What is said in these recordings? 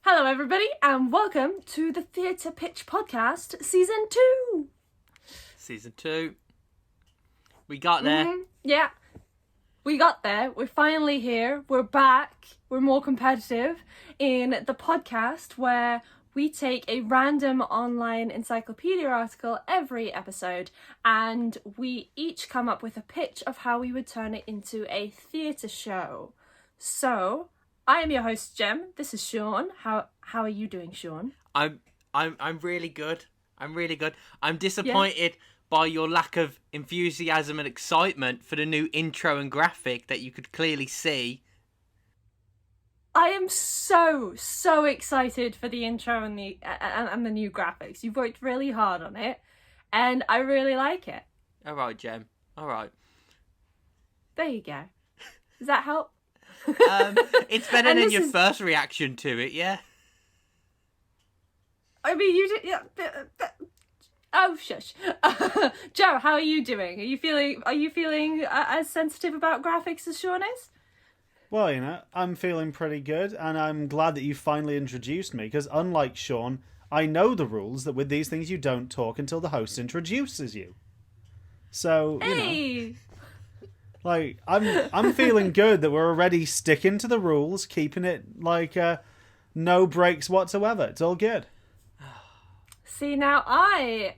Hello, everybody, and welcome to the Theatre Pitch Podcast, Season 2. Season 2. We got there. Yeah, we got there. We're finally here. We're back. We're more competitive in the podcast where we take a random online encyclopedia article every episode and we each come up with a pitch of how we would turn it into a theatre show. So, I am your host, Jem. This is Sean. How are you doing, Sean? I'm really good. I'm disappointed by your lack of enthusiasm and excitement for the new intro and graphic that you could clearly see. I am so excited for the intro and the new graphics. You've worked really hard on it, and I really like it. All right, Jem. All right. There you go. Does that help? It's better than your first reaction to it, yeah? I mean, you did... Yeah, oh, shush. Joe, how are you doing? Are you feeling as sensitive about graphics as Sean is? Well, I'm feeling pretty good, and I'm glad that you finally introduced me, because unlike Sean, I know the rules that with these things you don't talk until the host introduces you. So, Hey! Like, I'm feeling good that we're already sticking to the rules, keeping it, no breaks whatsoever. It's all good. See, now I'm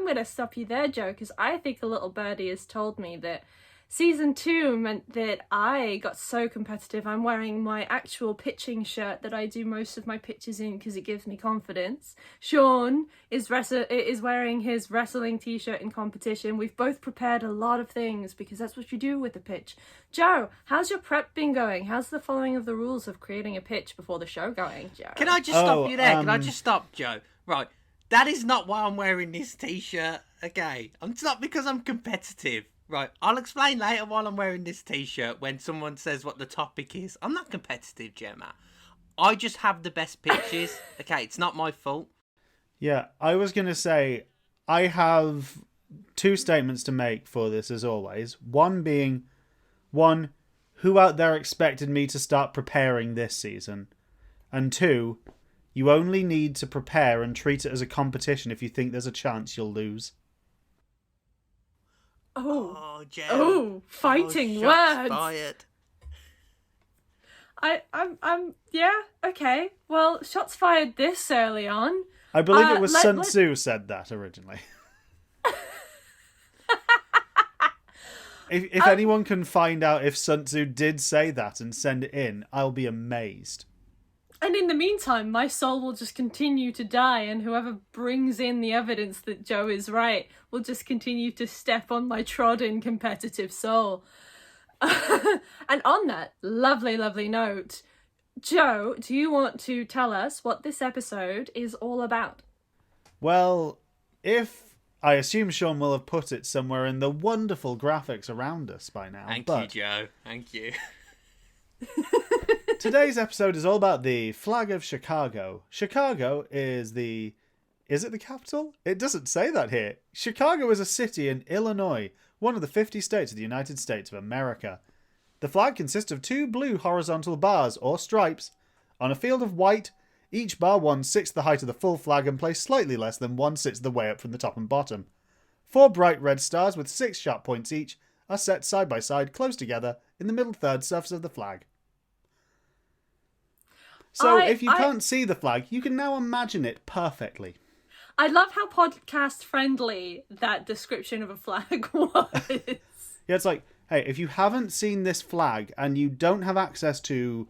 going to stop you there, Joe, because I think a little birdie has told me that Season 2 meant that I got so competitive. I'm wearing my actual pitching shirt that I do most of my pitches in because it gives me confidence. Sean is wearing his wrestling t-shirt in competition. We've both prepared a lot of things because that's what you do with a pitch. Joe, how's your prep been going? How's the following of the rules of creating a pitch before the show going, Joe? Can I just stop you there? Can I just stop, Joe? Right. That is not why I'm wearing this t-shirt, okay? It's not because I'm competitive. Right, I'll explain later while I'm wearing this t-shirt when someone says what the topic is. I'm not competitive, Gemma. I just have the best pitches. Okay, it's not my fault. Yeah, I was going to say, I have two statements to make for this as always. One being, who out there expected me to start preparing this season? And two, you only need to prepare and treat it as a competition if you think there's a chance you'll lose. Fighting words. Fired. I'm yeah, okay. Well, shots fired this early on. I believe it was Sun Tzu said that originally. If anyone can find out if Sun Tzu did say that and send it in, I'll be amazed. And in the meantime, my soul will just continue to die, and whoever brings in the evidence that Joe is right will just continue to step on my trodden competitive soul. And on that lovely note, Joe, do you want to tell us what this episode is all about? Well, I assume Sean will have put it somewhere in the wonderful graphics around us by now. Thank you, Joe. Thank you. Today's episode is all about the flag of Chicago. Chicago is it the capital? It doesn't say that here. Chicago is a city in Illinois, one of the 50 states of the United States of America. The flag consists of two blue horizontal bars, or stripes, on a field of white, each bar 1/6 the height of the full flag and placed slightly less than 1/6 the way up from the top and bottom. 4 bright red stars with 6 sharp points each are set side by side, close together, in the middle third surface of the flag. So if you can't see the flag, you can now imagine it perfectly. I love how podcast friendly that description of a flag was. Yeah, it's like, hey, if you haven't seen this flag and you don't have access to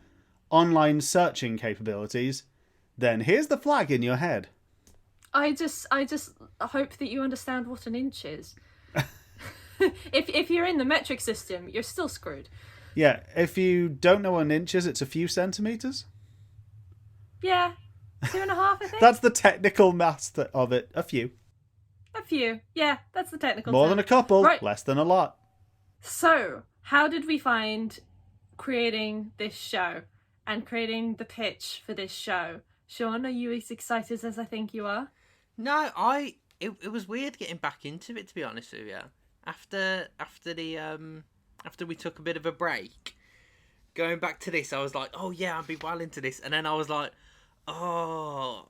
online searching capabilities, then here's the flag in your head. I just hope that you understand what an inch is. If you're in the metric system, you're still screwed. Yeah, if you don't know what an inch is, it's a few centimetres. Yeah, 2.5, I think. That's the technical maths of it. A few. A few. Yeah, that's the technical More term. than a couple, right. Less than a lot. So, how did we find creating this show and creating the pitch for this show? Sean, are you as excited as I think you are? No, it was weird getting back into it, to be honest with you. After we took a bit of a break, going back to this, I was like, oh yeah, I'd be well into this. And then I was like, oh,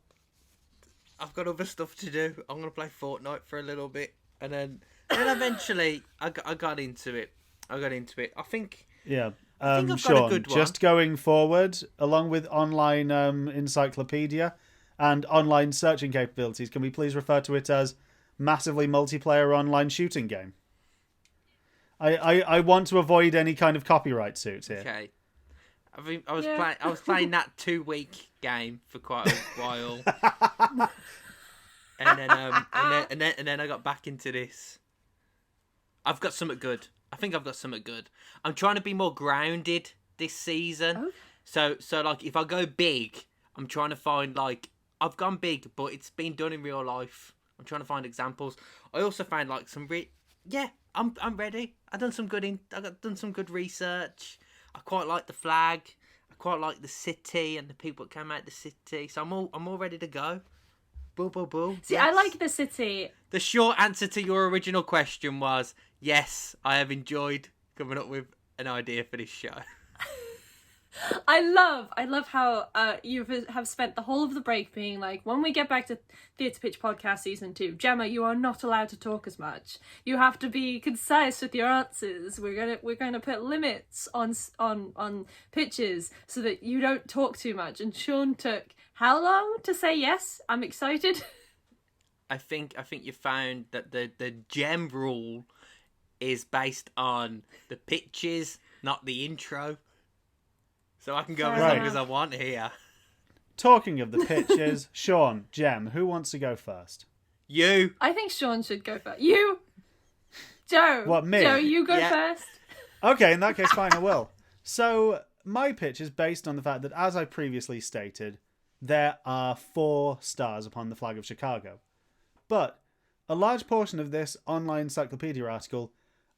I've got other stuff to do. I'm going to play Fortnite for a little bit. And then eventually I got into it. I think... Yeah. I think I've got Sean, a good one. just going forward, along with online encyclopedia and online searching capabilities, can we please refer to it as massively multiplayer online shooting game? I want to avoid any kind of copyright suits here. Okay. I was playing that 2-week game for quite a while. and then I got back into this. I've got something good. I think I've got something good. I'm trying to be more grounded this season. Oh. So like if I go big, I'm trying to find like I've gone big, but it's been done in real life. I'm trying to find examples. I also found like some I'm ready. I've done some good research. I quite like the flag. I quite like the city and the people that came out the city. So I'm all ready to go. Boo boo boo. See, yes. I like the city. The short answer to your original question was yes. I have enjoyed coming up with an idea for this show. I love how you have spent the whole of the break being like, when we get back to Theatre Pitch Podcast Season 2, Gemma, you are not allowed to talk as much. You have to be concise with your answers. We're gonna put limits on pitches so that you don't talk too much. And Sean took how long to say yes? I'm excited. I think you found that the gem rule is based on the pitches, not the intro. So I can go as long as I want here. Talking of the pitches, Sean, Gem, who wants to go first? You. I think Sean should go first. You? Joe. What, me? Joe, you go first. Okay, in that case, fine, I will. So, my pitch is based on the fact that, as I previously stated, there are 4 stars upon the flag of Chicago. But a large portion of this online encyclopedia article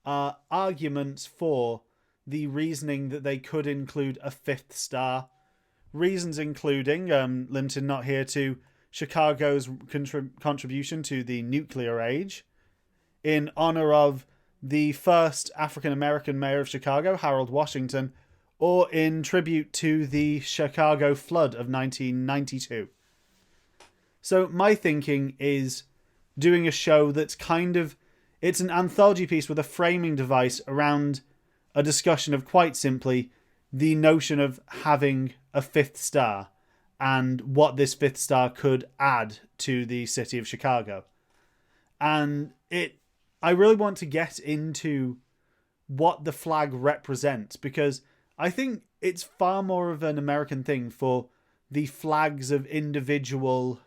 are arguments for the reasoning that they could include a 5th star. Reasons including, Linton not here, to Chicago's contribution to the nuclear age, in honor of the first African-American mayor of Chicago, Harold Washington, or in tribute to the Chicago flood of 1992. So my thinking is doing a show that's it's an anthology piece with a framing device around a discussion of, quite simply, the notion of having a 5th star and what this 5th star could add to the city of Chicago. And I really want to get into what the flag represents, because I think it's far more of an American thing for the flags of individual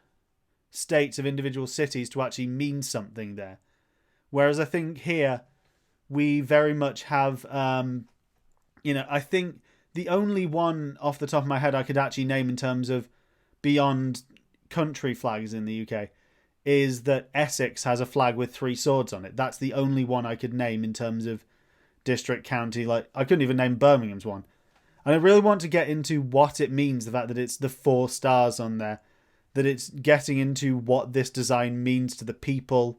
states, of individual cities, to actually mean something there. Whereas I think here we very much have, I think the only one off the top of my head I could actually name in terms of beyond country flags in the UK is that Essex has a flag with 3 swords on it. That's the only one I could name in terms of district, county. Like, I couldn't even name Birmingham's one. And I really want to get into what it means, the fact that it's the 4 stars on there, that it's getting into what this design means to the people,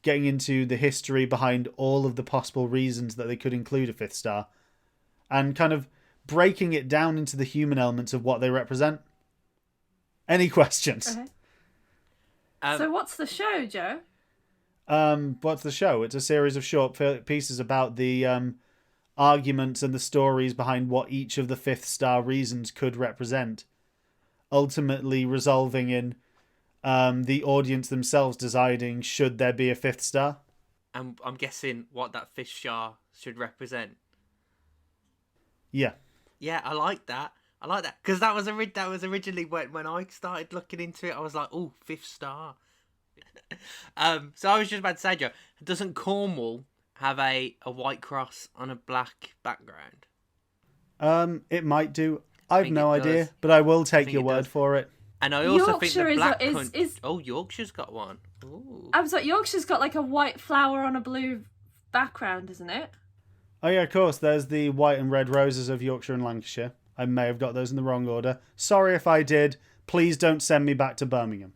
getting into the history behind all of the possible reasons that they could include a 5th star, and kind of breaking it down into the human elements of what they represent. Any questions? Okay. So what's the show, Joe? What's the show? It's a series of short pieces about the arguments and the stories behind what each of the 5th star reasons could represent, ultimately resolving in the audience themselves deciding should there be a 5th star. I'm guessing what that 5th star should represent. Yeah. Yeah, I like that. Because that was originally when I started looking into it. I was like, oh, 5th star. So I was just about to say, Joe, doesn't Cornwall have a white cross on a black background? It might do. I've no idea, does. but I will take your word for it. And I also Yorkshire think the black is Oh, Yorkshire's got one. Ooh. I'm sorry, Yorkshire's got like a white flower on a blue background, isn't it? Oh yeah, of course. There's the white and red roses of Yorkshire and Lancashire. I may have got those in the wrong order. Sorry if I did. Please don't send me back to Birmingham.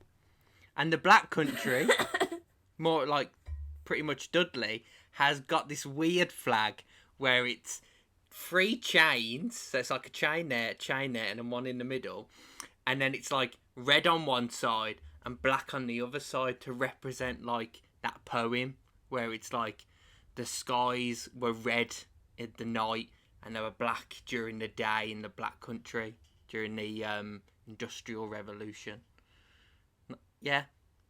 And the Black Country, more like pretty much Dudley, has got this weird flag where it's three chains. So it's like a chain there, and then one in the middle. And then it's like red on one side and black on the other side to represent like that poem where it's like the skies were red in the night and they were black during the day in the Black Country during the Industrial Revolution. Yeah,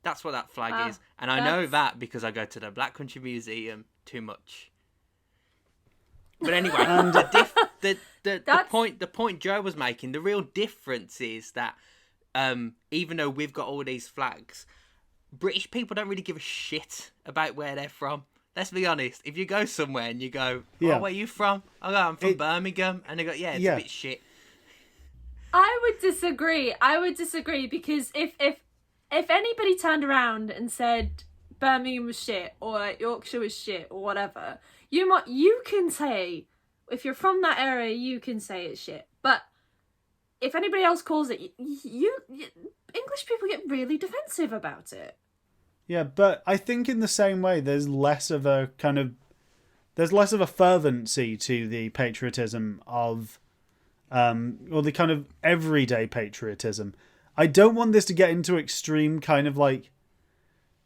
that's what that flag is. And I know that because I go to the Black Country Museum too much. But anyway, the point Joe was making, the real difference is that even though we've got all these flags, British people don't really give a shit about where they're from. Let's be honest. If you go somewhere and you go, where are you from? Oh, I'm from Birmingham. And they go, it's a bit shit. I would disagree because if anybody turned around and said Birmingham was shit or Yorkshire was shit or whatever, you can say, if you're from that area, you can say it's shit. But if anybody else calls it, you English people get really defensive about it. Yeah, but I think in the same way, there's less of a fervency to the patriotism of, or the kind of everyday patriotism. I don't want this to get into extreme kind of like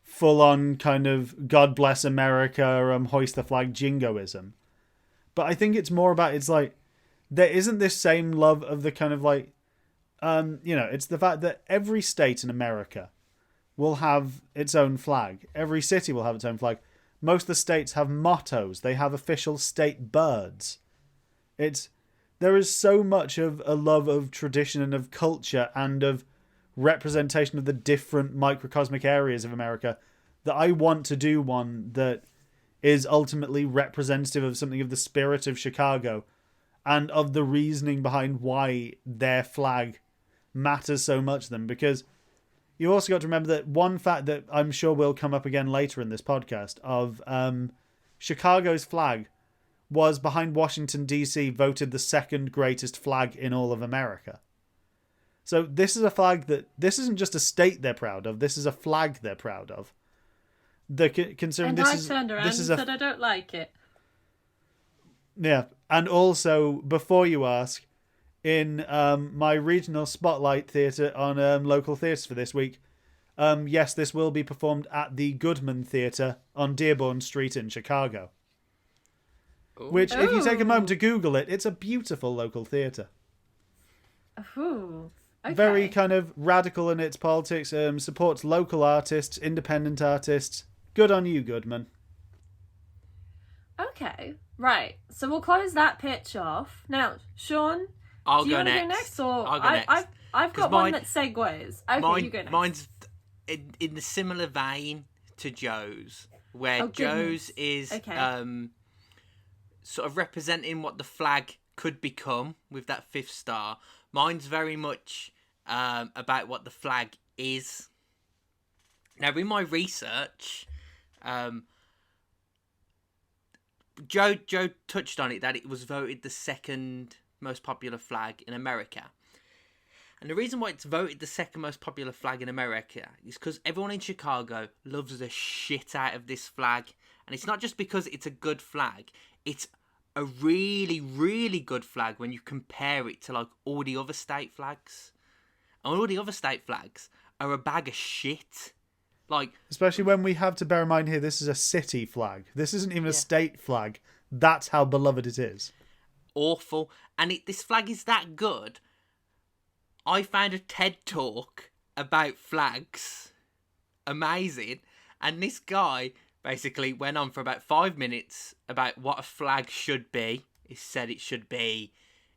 full-on kind of God bless America, hoist the flag jingoism. But I think it's more about, it's like, there isn't this same love of the kind of like, it's the fact that every state in America will have its own flag. Every city will have its own flag. Most of the states have mottos. They have official state birds. There is so much of a love of tradition and of culture and of representation of the different microcosmic areas of America that I want to do one that is ultimately representative of something of the spirit of Chicago and of the reasoning behind why their flag matters so much to them. Because you also got to remember that one fact that I'm sure will come up again later in this podcast of Chicago's flag was, behind Washington, D.C., voted the second greatest flag in all of America. So this is a flag this isn't just a state they're proud of, this is a flag they're proud of. Considering I turned around and said I don't like it. Yeah, and also, before you ask, in my regional spotlight theatre on local theatres for this week, yes, this will be performed at the Goodman Theatre on Dearborn Street in Chicago. Ooh. Which, if you take a moment to Google it, it's a beautiful local theatre. Ooh. Okay. Very kind of radical in its politics, supports local artists, independent artists. Good on you, Goodman. Okay, right. So we'll close that pitch off. Now, Sean, I'll do you go want to next. go next? Or I'll go next. I've got one that segues. Okay, you go next. Mine's in the similar vein to Joe's, where Joe's is sort of representing what the flag could become with that 5th star. Mine's very much about what the flag is. Now, in my research, Joe touched on it, that it was voted the second most popular flag in America. And the reason why it's voted the second most popular flag in America is because everyone in Chicago loves the shit out of this flag. And it's not just because it's a good flag. It's a really, really good flag when you compare it to like all the other state flags. And all the other state flags are a bag of shit. Like, especially when we have to bear in mind here, this is a city flag. This isn't even a state flag. That's how beloved it is. Awful. And this flag is that good. I found a TED talk about flags. Amazing. And this guy basically went on for about 5 minutes about what a flag should be. He said it should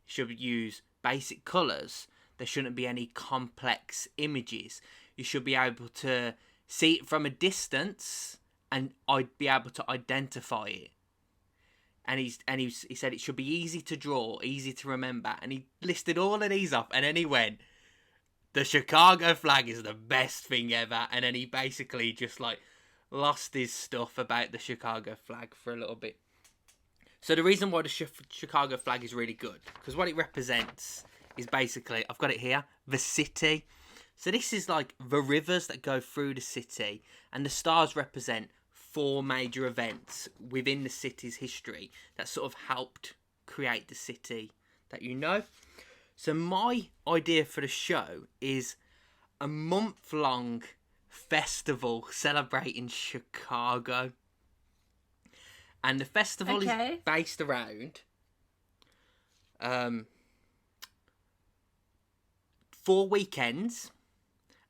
use basic colours. There shouldn't be any complex images. You should be able to see it from a distance and I'd be able to identify it. And he said it should be easy to draw, easy to remember. And he listed all of these off. And then he went, the Chicago flag is the best thing ever. And then he basically just like lost his stuff about the Chicago flag for a little bit. So the reason why the Chicago flag is really good, because what it represents is basically, I've got it here, the city. So this is like the rivers that go through the city. And the stars represent 4 major events within the city's history that sort of helped recreate the city that you know. So my idea for the show is a month-long festival celebrating Chicago. And the festival is based around 4 weekends.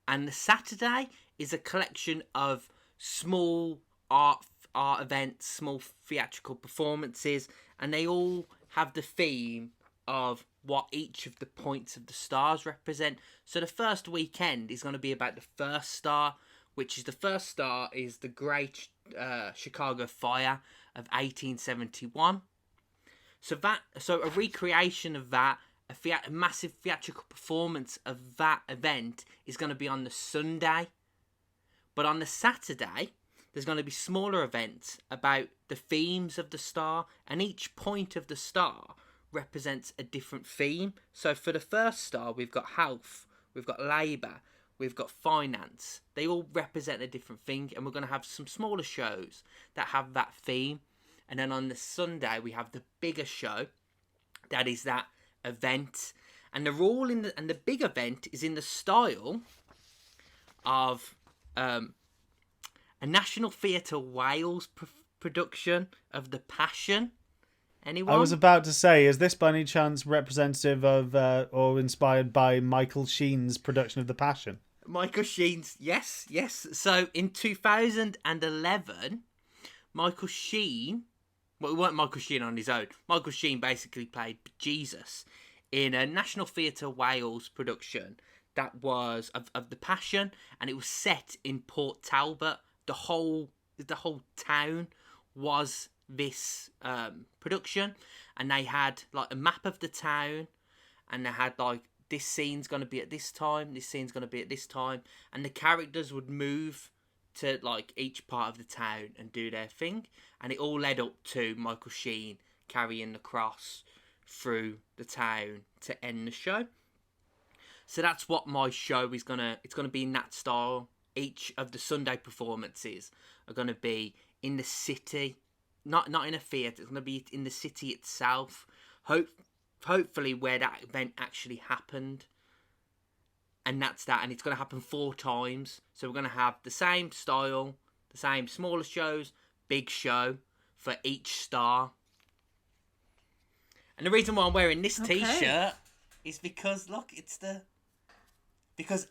And the Saturday is a collection of small art events, small theatrical performances. And they all have the theme of what each of the points of the stars represent. So the first weekend is going to be about the first star, which is the first star is the Great Chicago Fire of 1871. So a recreation of that, a massive theatrical performance of that event is going to be on the Sunday. But on the Saturday, there's going to be smaller events about the themes of the star, and each point of the star represents a different theme. So for the first star, we've got health, we've got labour, we've got finance. They all represent a different thing, and we're going to have some smaller shows that have that theme. And then on the Sunday, we have the bigger show, that is that event. And they're all and the big event is in the style of a National Theatre Wales production of The Passion. Anyone? I was about to say, is this by any chance representative of or inspired by Michael Sheen's production of The Passion? Michael Sheen's, yes. So in 2011, Michael Sheen, well, it weren't Michael Sheen on his own. Michael Sheen basically played Jesus in a National Theatre Wales production that was of The Passion, and it was set in Port Talbot. The whole town was this production, and they had like a map of the town, and they had like, this scene's going to be at this time, this scene's going to be at this time, and the characters would move to like each part of the town and do their thing, and it all led up to Michael Sheen carrying the cross through the town to end the show. So that's what my show is it's gonna be in that style. Each of the Sunday performances are gonna be in the city, not in a theatre. It's gonna be in the city itself. Hopefully where that event actually happened. And that's that. And it's gonna happen 4 times. So we're gonna have the same style, the same smaller shows, big show for each star. And the reason why I'm wearing this t-shirt is because look, because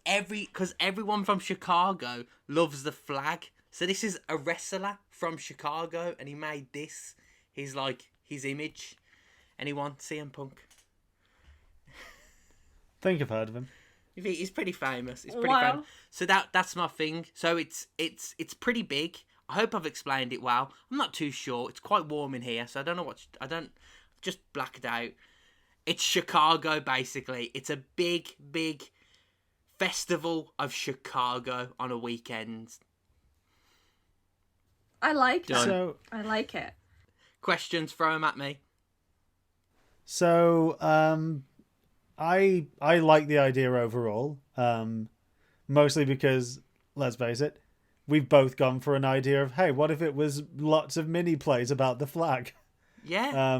everyone from Chicago loves the flag. So this is a wrestler from Chicago, and he made this his image. Anyone? CM Punk. Think I've heard of him. He's pretty famous. It's pretty famous. So that's my thing. So it's pretty big. I hope I've explained it well. I'm not too sure. It's quite warm in here, so I don't know just blacked out. It's Chicago, basically. It's a big festival of Chicago on a weekend. I like it. So, I like it. Questions, throw them at me. So, I like the idea overall. Mostly because, let's face it, we've both gone for an idea of, hey, what if it was lots of mini plays about the flag? Yeah.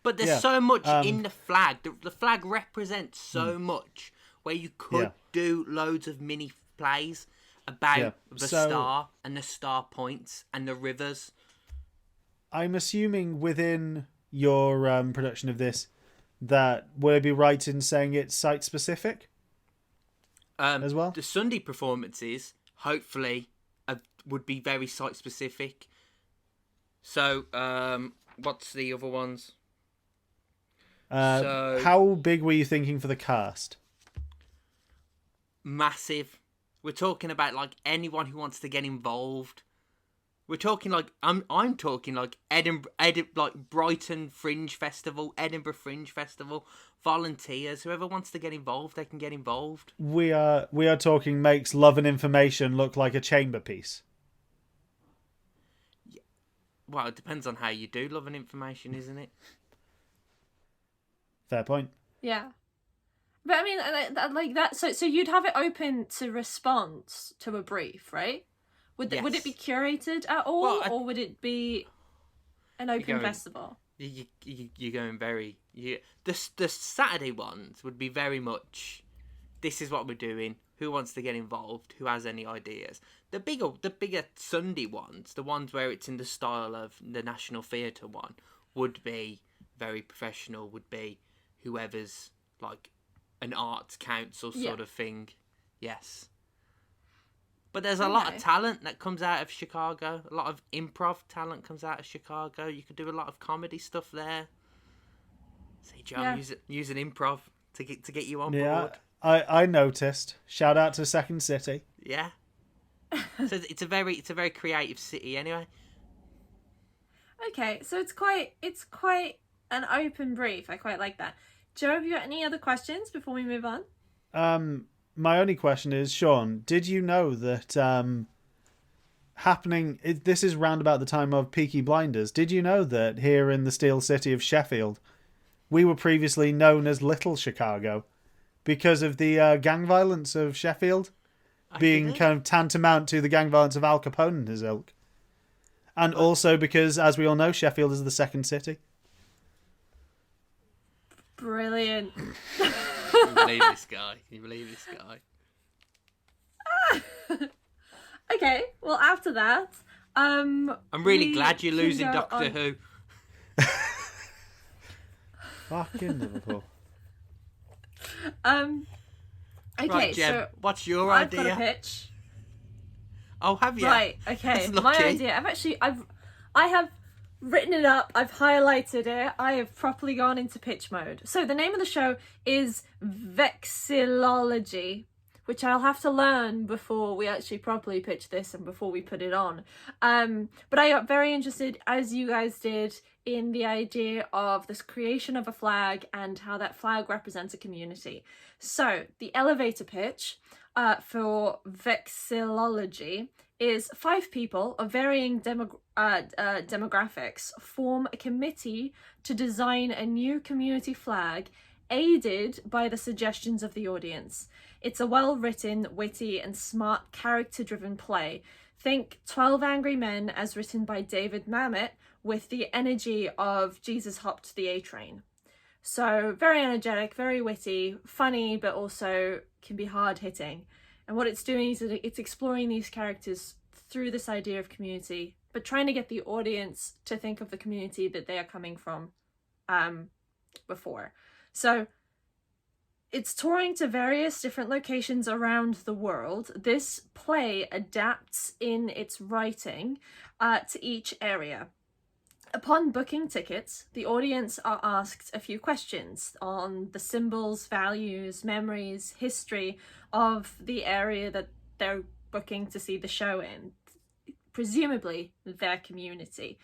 But there's so much in the flag. The flag represents so much, where you could do loads of mini plays about the star and the star points and the rivers. I'm assuming within your production of this that would I be right in saying it's site specific as well? The Sunday performances, hopefully, would be very site specific. So, what's the other ones? How big were you thinking for the cast? Massive. We're talking about like anyone who wants to get involved. We're talking like I'm talking like Edinburgh, like Brighton Fringe Festival, Edinburgh Fringe Festival, volunteers, whoever wants to get involved, they can get involved. We are talking makes Love and Information look like a chamber piece. Yeah. Well, it depends on how you do Love and Information, isn't it? Fair point. Yeah. But I mean, like that. So you'd have it open to response to a brief, right? Would it be curated at all, or would it be an open festival? You're going very... The Saturday ones would be very much, this is what we're doing, who wants to get involved, who has any ideas. The bigger Sunday ones, the ones where it's in the style of the National Theatre one, would be very professional, would be whoever's like an arts council sort of thing. Yes. But there's a lot of talent that comes out of Chicago. A lot of improv talent comes out of Chicago. You could do a lot of comedy stuff there. See, John, use an improv to get you on board. I noticed. Shout out to Second City. Yeah. So it's a very creative city anyway. Okay, so it's quite an open brief. I quite like that. Joe, have you got any other questions before we move on? My only question is, Sean, did you know that this is round about the time of Peaky Blinders, did you know that here in the Steel City of Sheffield, we were previously known as Little Chicago because of the gang violence of Sheffield being kind of tantamount to the gang violence of Al Capone and his ilk? And also because, as we all know, Sheffield is the second city. Brilliant. Can you believe this guy? Okay, well after that, I'm really glad you're losing Doctor Who. Fucking Liverpool. Okay, right, Jeb, so what's your I've idea? got a pitch. Oh, have you? Right, okay. That's My lucky. idea. I have written it up. I've highlighted it. I have properly gone into pitch mode. So the name of the show is Vexillology, which I'll have to learn before we actually properly pitch this and before we put it on. But I got very interested, as you guys did, in the idea of this creation of a flag and how that flag represents a community. So the elevator pitch for Vexillology is 5 people of varying demographics form a committee to design a new community flag aided by the suggestions of the audience. It's a well-written, witty and smart character-driven play. Think 12 Angry Men as written by David Mamet with the energy of Jesus Hopped the A-Train. So very energetic, very witty, funny, but also can be hard-hitting. And what it's doing is that it's exploring these characters through this idea of community, but trying to get the audience to think of the community that they are coming from before. So it's touring to various different locations around the world. This play adapts in its writing to each area. Upon booking tickets, the audience are asked a few questions on the symbols, values, memories, history of the area that they're booking to see the show in, presumably their community.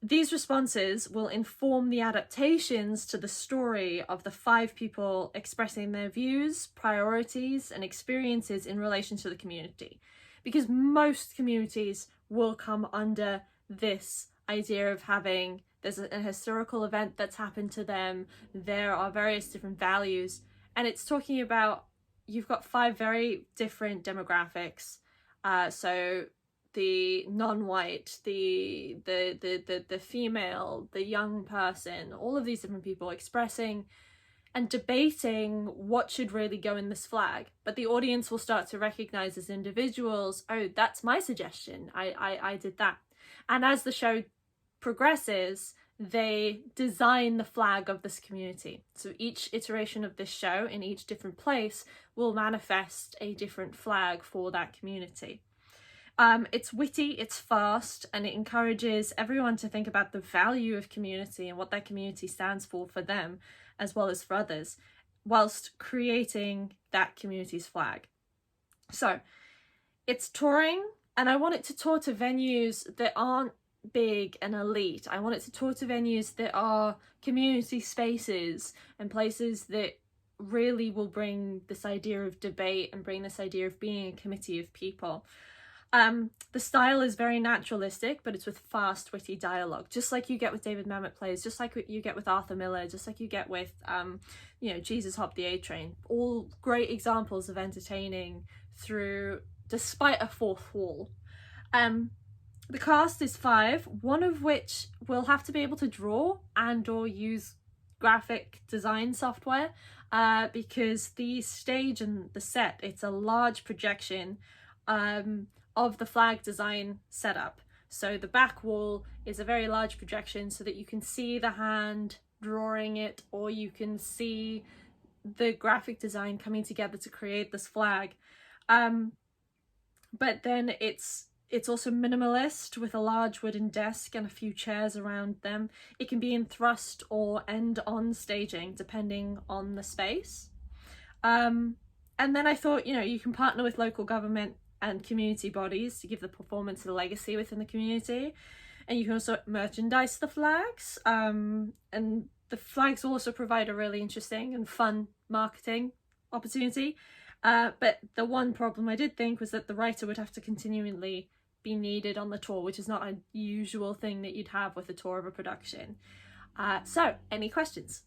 These responses will inform the adaptations to the story of the 5 people expressing their views, priorities, and experiences in relation to the community. Because most communities will come under this idea of having, there's a historical event that's happened to them, there are various different values, and it's talking about, you've got 5 very different demographics. So the non-white, the female, the young person, all of these different people expressing and debating what should really go in this flag. But the audience will start to recognize as individuals, oh, that's my suggestion, I did that. And as the show progresses, they design the flag of this community. So each iteration of this show in each different place will manifest a different flag for that community. It's witty, it's fast, and it encourages everyone to think about the value of community and what that community stands for them, as well as for others, whilst creating that community's flag. So it's touring, and I want it to tour to venues that aren't big and elite. I want it to tour to venues that are community spaces and places that really will bring this idea of debate and bring this idea of being a committee of people. The style is very naturalistic, but it's with fast, witty dialogue, just like you get with David Mamet plays, just like you get with Arthur Miller, just like you get with, Jesus Hopped the A-Train. All great examples of entertaining through, despite a fourth wall. The cast is 5, one of which will have to be able to draw and or use graphic design software, because the stage and the set, it's a large projection of the flag design setup. So the back wall is a very large projection so that you can see the hand drawing it, or you can see the graphic design coming together to create this flag. But then it's also minimalist, with a large wooden desk and a few chairs around them. It can be in thrust or end-on staging, depending on the space. And then I thought, you can partner with local government and community bodies to give the performance a legacy within the community. And you can also merchandise the flags. And the flags will also provide a really interesting and fun marketing opportunity. But the one problem I did think was that the writer would have to continually be needed on the tour, which is not a usual thing that you'd have with a tour of a production. So, any questions?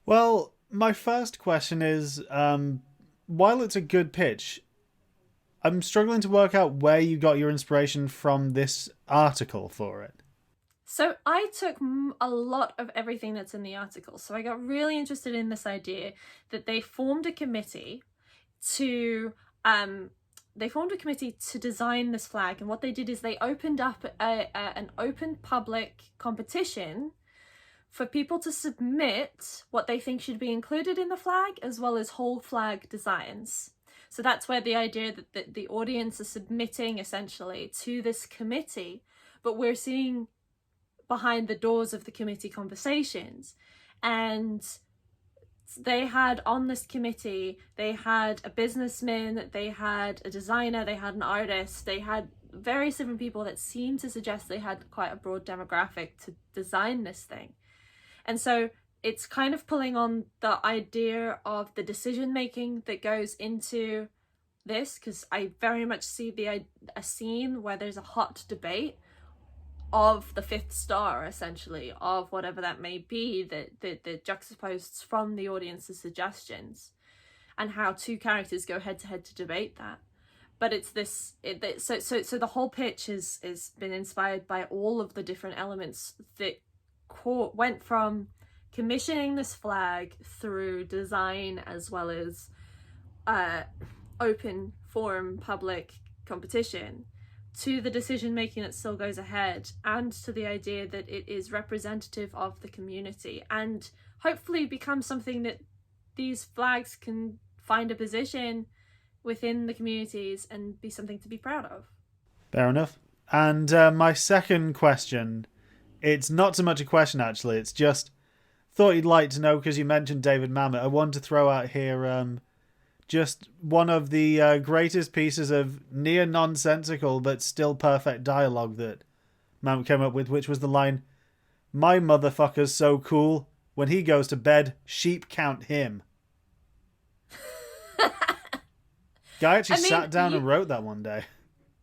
Well, my first question is, while it's a good pitch, I'm struggling to work out where you got your inspiration from this article for it. So I took a lot of everything that's in the article. So I got really interested in this idea that they formed a committee to design this flag. And what they did is they opened up an open public competition for people to submit what they think should be included in the flag, as well as whole flag designs. So that's where the idea that the audience is submitting essentially to this committee, but we're seeing behind the doors of the committee conversations. And they had on this committee, they had a businessman, they had a designer, they had an artist, they had various different people that seemed to suggest they had quite a broad demographic to design this thing. And so it's kind of pulling on the idea of the decision making that goes into this, because I very much see a scene where there's a hot debate of the fifth star, essentially, of whatever that may be, that juxtaposed from the audience's suggestions, and how two characters go head to head to debate that. But it's this, so the whole pitch is been inspired by all of the different elements that went from commissioning this flag through design, as well as open forum public competition, to the decision making that still goes ahead, and to the idea that it is representative of the community, and hopefully become something that these flags can find a position within the communities and be something to be proud of. Fair enough. And my second question, it's not so much a question actually, it's just thought you'd like to know, because you mentioned David Mamet. I wanted to throw out here just one of the greatest pieces of near nonsensical but still perfect dialogue that Mamet came up with, which was the line, "My motherfucker's so cool, when he goes to bed, sheep count him." Guy actually sat down and wrote that one day.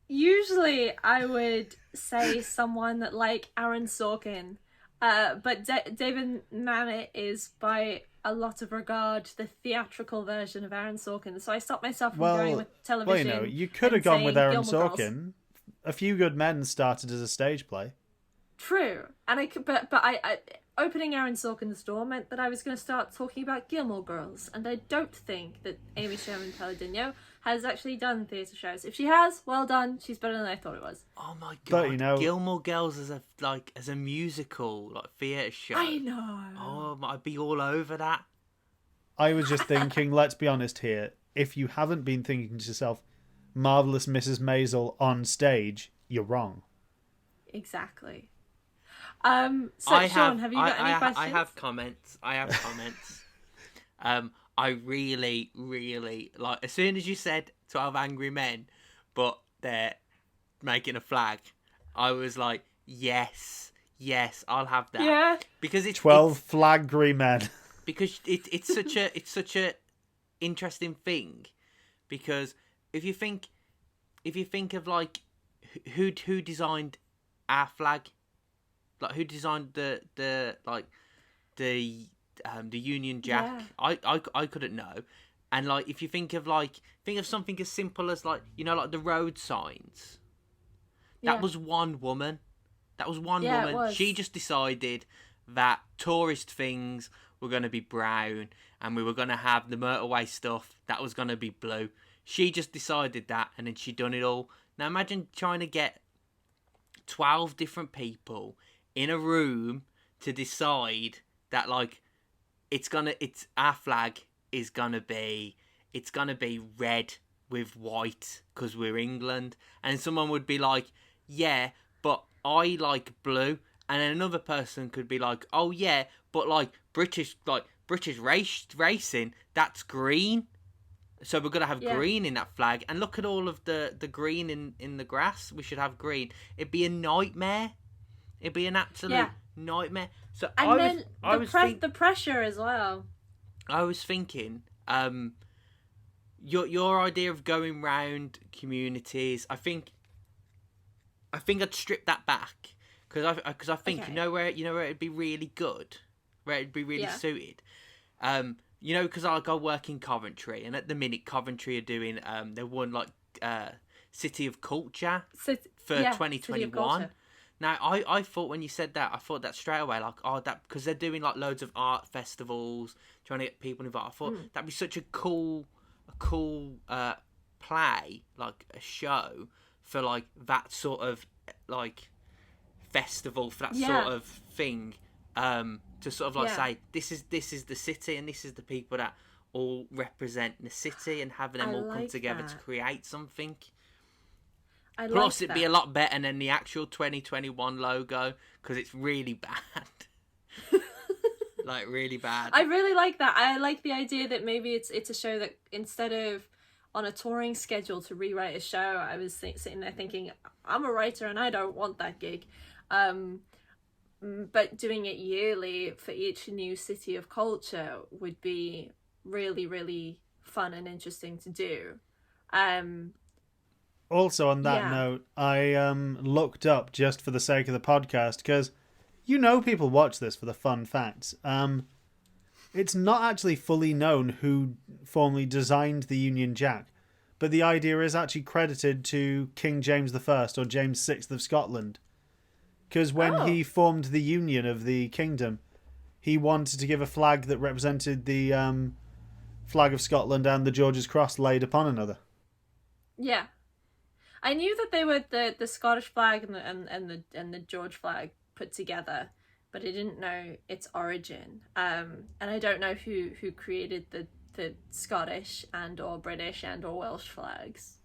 Usually I would say someone that like Aaron Sorkin, but David Mamet is, by a lot of regard, the theatrical version of Aaron Sorkin. So I stopped myself from going with television. Well, you could have gone with Aaron Gilmore Sorkin. Girls. A Few Good Men started as a stage play. True, and I opening Aaron Sorkin's door meant that I was going to start talking about Gilmore Girls, and I don't think that Amy Sherman Palladino has actually done theatre shows. If she has, well done. She's better than I thought it was. Oh my But, god! Gilmore Girls as a musical, like theatre show. I know. Oh, I'd be all over that. I was just thinking, let's be honest here. If you haven't been thinking to yourself, Marvelous Mrs. Maisel on stage, you're wrong. Exactly. So Sean, have you got any questions? I have comments. I really, really like, as soon as you said 12 Angry Men, but they're making a flag, I was like, yes, I'll have that. Yeah. Because it's 12 flagry men. Because it's such a interesting thing, because if you think of like who designed our flag, like who designed the Union Jack, yeah. I couldn't know. And like if you think of something as simple as like, like the road signs, That Yeah. was one woman. That was one Yeah, it woman. was. She just decided that tourist things were going to be brown and we were going to have the motorway stuff that was going to be blue. She just decided that, and then she done it all. Now imagine trying to get 12 different people in a room to decide that, like, it's our flag is it's gonna be red with white because we're England, and someone would be like, yeah, but I like blue, and then another person could be like, oh yeah, but like British racing, that's green. So we're gonna have green in that flag, and look at all of the green in the grass. We should have green. It'd be a nightmare. It'd be an absolute nightmare. So And I then was the pressure as well. I was thinking, your idea of going round communities, I think I'd strip that back because I think Okay. you know where it'd be really good, where it'd be really suited. Because I work in Coventry, and at the minute Coventry are doing they won like City of Culture for City of 2021. Culture. Now I thought when you said that, I thought that straight away, like, oh, that because they're doing like loads of art festivals, trying to get people involved. I thought that'd be such a cool play, like a show for like that sort of like festival, for that sort of thing. To sort of like say this is the city, and this is the people that all represent the city, and having them all come together to create something. Plus, it'd be a lot better than the actual 2021 logo because it's really bad. Like, really bad. I really like that. I like the idea that maybe it's a show that instead of on a touring schedule to rewrite a show, I was sitting there thinking, I'm a writer and I don't want that gig. But doing it yearly for each new city of culture would be really, really fun and interesting to do. Also, on that note, I looked up just for the sake of the podcast because people watch this for the fun facts. It's not actually fully known who formally designed the Union Jack, but the idea is actually credited to King James I or James VI of Scotland. Because when he formed the Union of the Kingdom, he wanted to give a flag that represented the flag of Scotland and the George's Cross laid upon another. Yeah. I knew that they were the Scottish flag and the George flag put together, but I didn't know its origin. And I don't know who created the Scottish and or British and or Welsh flags.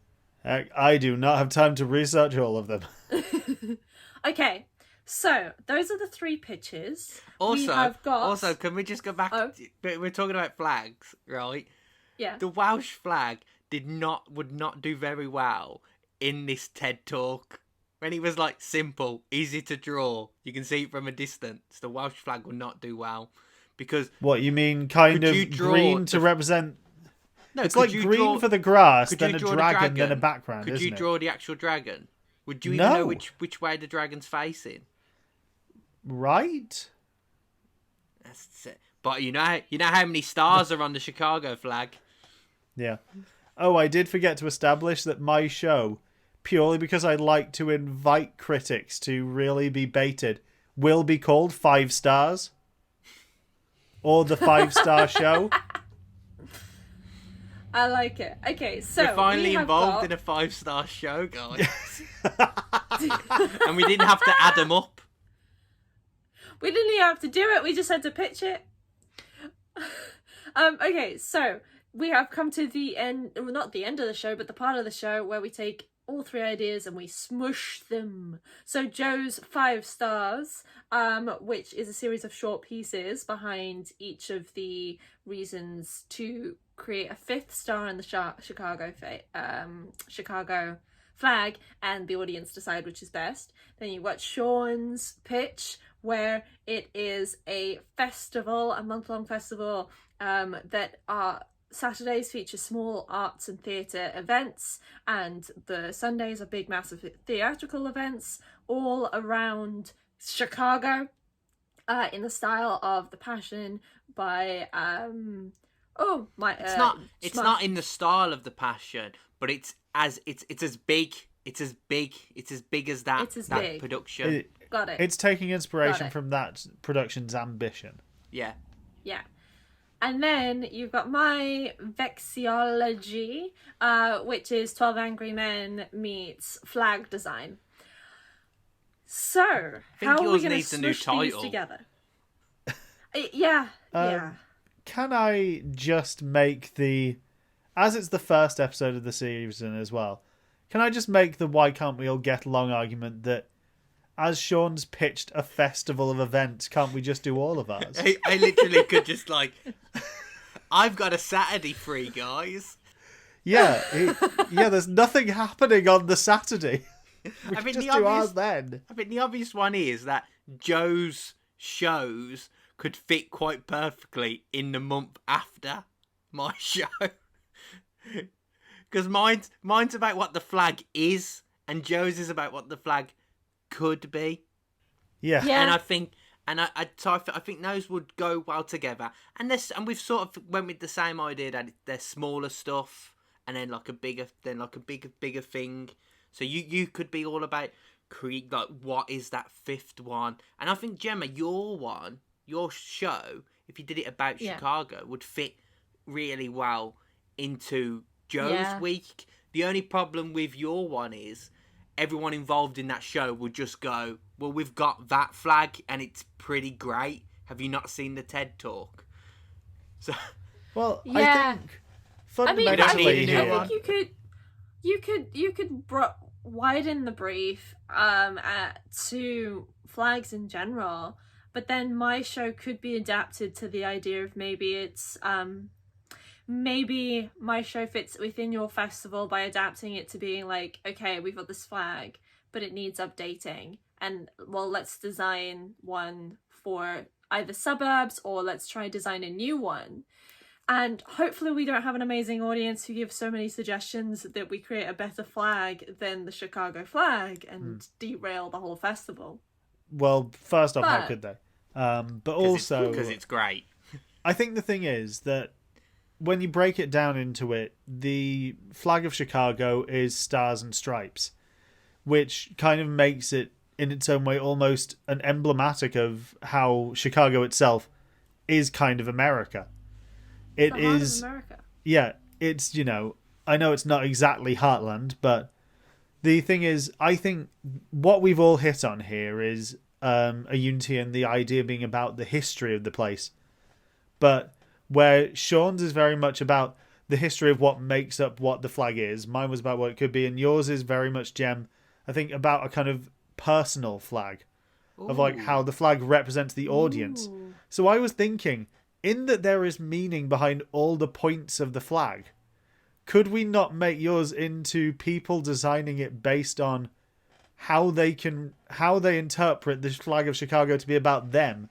Heck, I do not have time to research all of them. Okay, so those are the three pitches. Also, can we just go back? We're talking about flags, right? Yeah. The Welsh flag would not do very well in this TED talk. When he was like simple, easy to draw, you can see it from a distance. The Welsh flag would not do well because what you mean, kind of green to represent? No, it's like green for the grass, then a dragon, then a background. Could you draw the actual dragon? Would you even know which way the dragon's facing? Right. That's it. But you know how many stars are on the Chicago flag? Yeah. Oh, I did forget to establish that my show, purely because I like to invite critics to really be baited, will be called 5 Stars. Or the 5-Star Show. I like it. Okay, so we're finally involved in a 5-star show, guys. And we didn't have to add them up. We didn't even have to do it. We just had to pitch it. Okay, so we have come to the end, well, not the end of the show, but the part of the show where we take all 3 ideas and we smush them. So Joe's 5 Stars, which is a series of short pieces behind each of the reasons to create a 5th star in the Chicago flag, and the audience decide which is best. Then you've got Sean's pitch, where it is a festival, a month-long festival, that Saturdays feature small arts and theatre events, and the Sundays are big, massive theatrical events all around Chicago, in the style of The Passion by it's not in the style of The Passion, but it's as big It's as big. It's as big as that. It's as that big. production. Got it. It's taking inspiration Got it. from that production's ambition. Yeah. Yeah. And then you've got my Vexiology, which is 12 Angry Men meets flag design. So, how are we going to smush these together? Yeah. Can I just make as it's the first episode of the season as well, can I just make the why can't we all get along argument that as Sean's pitched a festival of events, can't we just do all of ours? I literally could just I've got a Saturday free, guys. Yeah, there's nothing happening on the Saturday. We can just do ours then. I think the obvious one is that Joe's shows could fit quite perfectly in the month after my show. Because mine's about what the flag is, and Joe's is about what the flag could be. Yeah. And I think those would go well together. And we've sort of went with the same idea that they're smaller stuff, and then like a bigger thing. So you could be all about what is that fifth one? And I think Gemma, your show, if you did it about Chicago, would fit really well into Joe's week. The only problem with your one is everyone involved in that show would just go, well, we've got that flag and it's pretty great. Have you not seen the TED Talk? So, well, I think fundamentally I think you could widen the brief to flags in general, but then my show could be adapted to the idea of maybe my show fits within your festival by adapting it to being like, okay, we've got this flag, but it needs updating. And, well, let's design one for either suburbs or let's try design a new one. And hopefully we don't have an amazing audience who gives so many suggestions that we create a better flag than the Chicago flag and derail the whole festival. Well, first off, how could they? But also... Because it's great. I think the thing is that when you break it down into it, the flag of Chicago is stars and stripes, which kind of makes it, in its own way, almost an emblematic of how Chicago itself is kind of America. It is America. Yeah, it's, I know it's not exactly Heartland, but the thing is, I think what we've all hit on here is a unity in the idea being about the history of the place. But where Sean's is very much about the history of what makes up what the flag is, mine was about what it could be, and yours is very much, Jem, I think, about a kind of personal flag. Ooh. Of like how the flag represents the audience. Ooh. So I was thinking, in that there is meaning behind all the points of the flag, could we not make yours into people designing it based on how they interpret the flag of Chicago to be about them?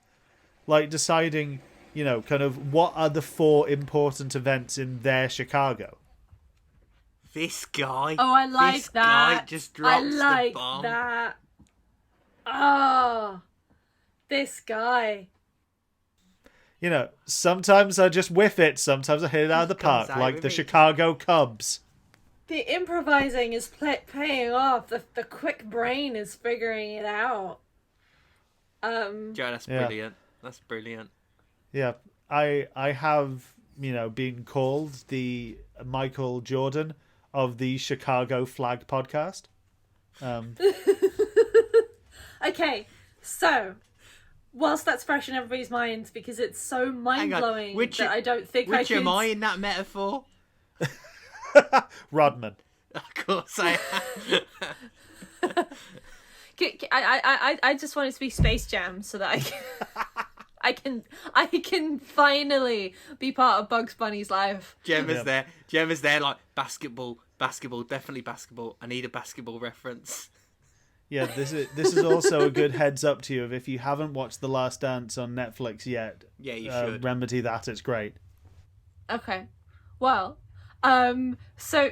Like deciding, kind of what are the 4 important events in their Chicago? This guy. Oh, I like this that. Guy just drops I like the bomb. that. Oh, this guy. Sometimes I just whiff it. Sometimes I hit it out of the park, like the Chicago Cubs. The improvising is paying off. The quick brain is figuring it out. Joe, that's brilliant. That's brilliant. Yeah, I have, been called the Michael Jordan of the Chicago Flag podcast. Okay, so whilst that's fresh in everybody's minds because it's so mind-blowing that I don't think which am I in that metaphor? Rodman. Of course I am. I just want it to be Space Jam so that I can finally be part of Bugs Bunny's life. Gemma's there like basketball, definitely basketball. I need a basketball reference. Yeah, this is also a good heads up to you of if you haven't watched The Last Dance on Netflix yet. Yeah, you should. Remedy that, it's great. Okay. Well, so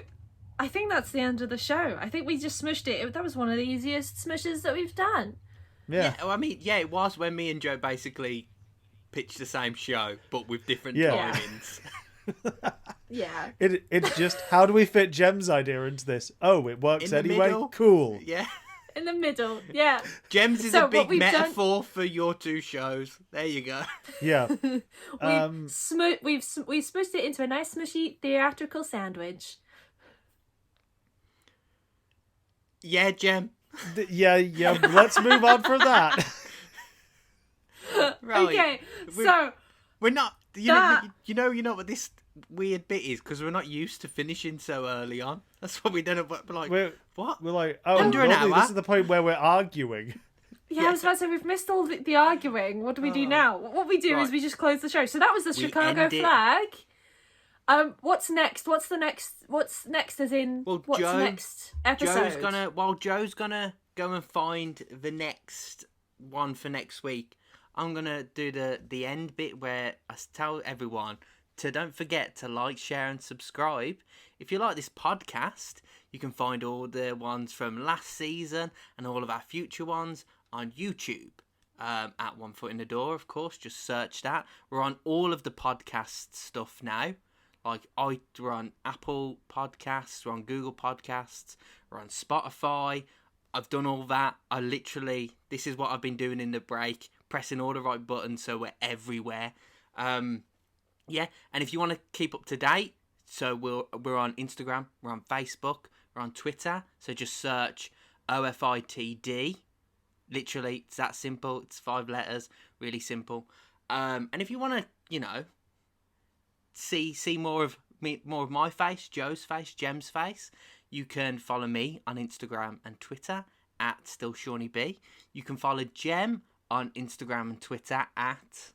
I think that's the end of the show. I think we just smushed it. That was one of the easiest smushes that we've done. Yeah. I mean, it was when me and Joe basically pitched the same show, but with different timings. Yeah. It's just, how do we fit Jem's idea into this? Oh, it works In the anyway? middle. Cool. Yeah. In the middle, yeah. Gems is So a what big we've done- metaphor for your two shows. There you go. Yeah. We've smooshed it into a nice smushy theatrical sandwich. Yeah, Gem. Yeah, let's move on from that. Right. Okay, We're- so We're not. That- You know what this weird bit is, because we're not used to finishing so early on. That's what we don't know. But like, We're what? like, oh, Under an normally hour. this is the point where we're arguing. yeah, I was about to say we've missed all the arguing. What do we do now? What we do is Right. we just close the show. So that was the We Chicago end it. flag. What's next? What's next? As in, Well, what's next episode? Joe's gonna go and find the next one for next week. I'm gonna do the end bit where I tell everyone to don't forget to like, share, and subscribe. If you like this podcast, you can find all the ones from last season and all of our future ones on YouTube. At One Foot in the Door, of course, just search that. We're on all of the podcast stuff now. Like, we're on Apple Podcasts, we're on Google Podcasts, we're on Spotify. I've done all that. This is what I've been doing in the break, pressing all the right buttons so we're everywhere. Yeah, and if you want to keep up to date, so we're on Instagram, we're on Facebook, we're on Twitter, so just search OFITD. Literally, it's that simple. It's 5 letters, really simple. And if you want to, see more of me, more of my face, Joe's face, Jem's face, you can follow me on Instagram and Twitter at StillShawneeB. You can follow Jem on Instagram and Twitter at...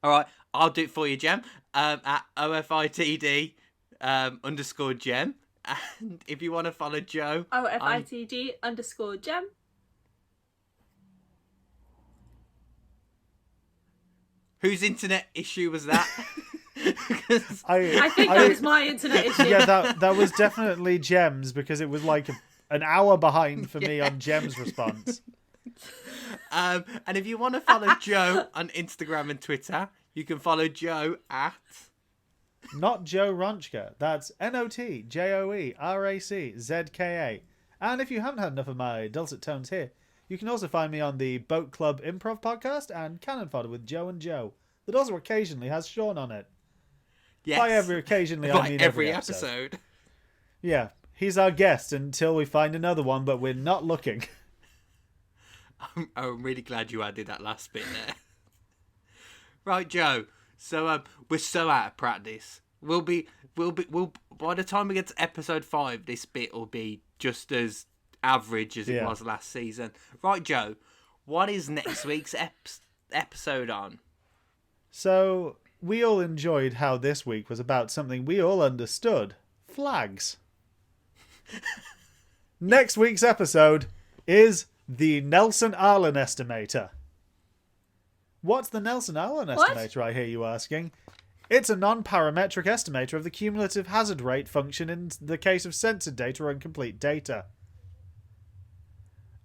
Alright, I'll do it for you, Jem. At OFITD _ Jem. And if you want to follow Joe... OFITD _ Gem. Whose internet issue was that? I think that was my internet issue. Yeah, that was definitely Jem's, because it was like an hour behind for me on Jem's response. And if you want to follow Joe on Instagram and Twitter, you can follow Joe at... Not Joe Ronchka. That's NOTJOERACZKA. And if you haven't had enough of my dulcet tones here, you can also find me on the Boat Club Improv podcast and Cannon Fodder with Joe and Joe, that also occasionally has Sean on it. Yes. By occasionally, I mean every episode. Yeah, he's our guest until we find another one, but we're not looking. I'm really glad you added that last bit there. Right, Joe. So we're so out of practice. We'll by the time we get to episode 5, this bit will be just as average as it was last season. Right, Joe. What is next week's episode on? So we all enjoyed how this week was about something we all understood: flags. Next week's episode is the Nelson-Arlen estimator. What's the Nelson-Arlen estimator, I hear you asking? It's a non-parametric estimator of the cumulative hazard rate function in the case of censored data or incomplete data.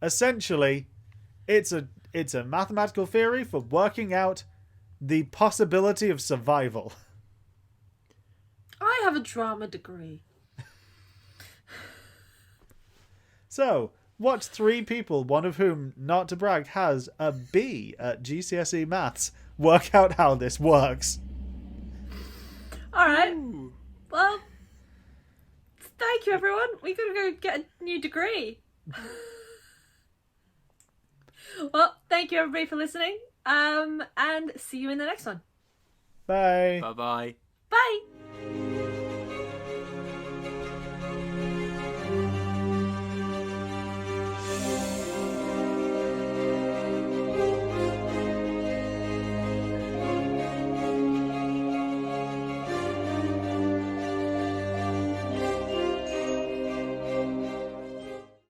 Essentially, it's a mathematical theory for working out the possibility of survival. I have a drama degree. So, watch 3 people, one of whom, not to brag, has a B at GCSE Maths, work out how this works. Alright. Well, thank you, everyone. We're going to go get a new degree. Well, thank you, everybody, for listening. And see you in the next one. Bye. Bye-bye. Bye.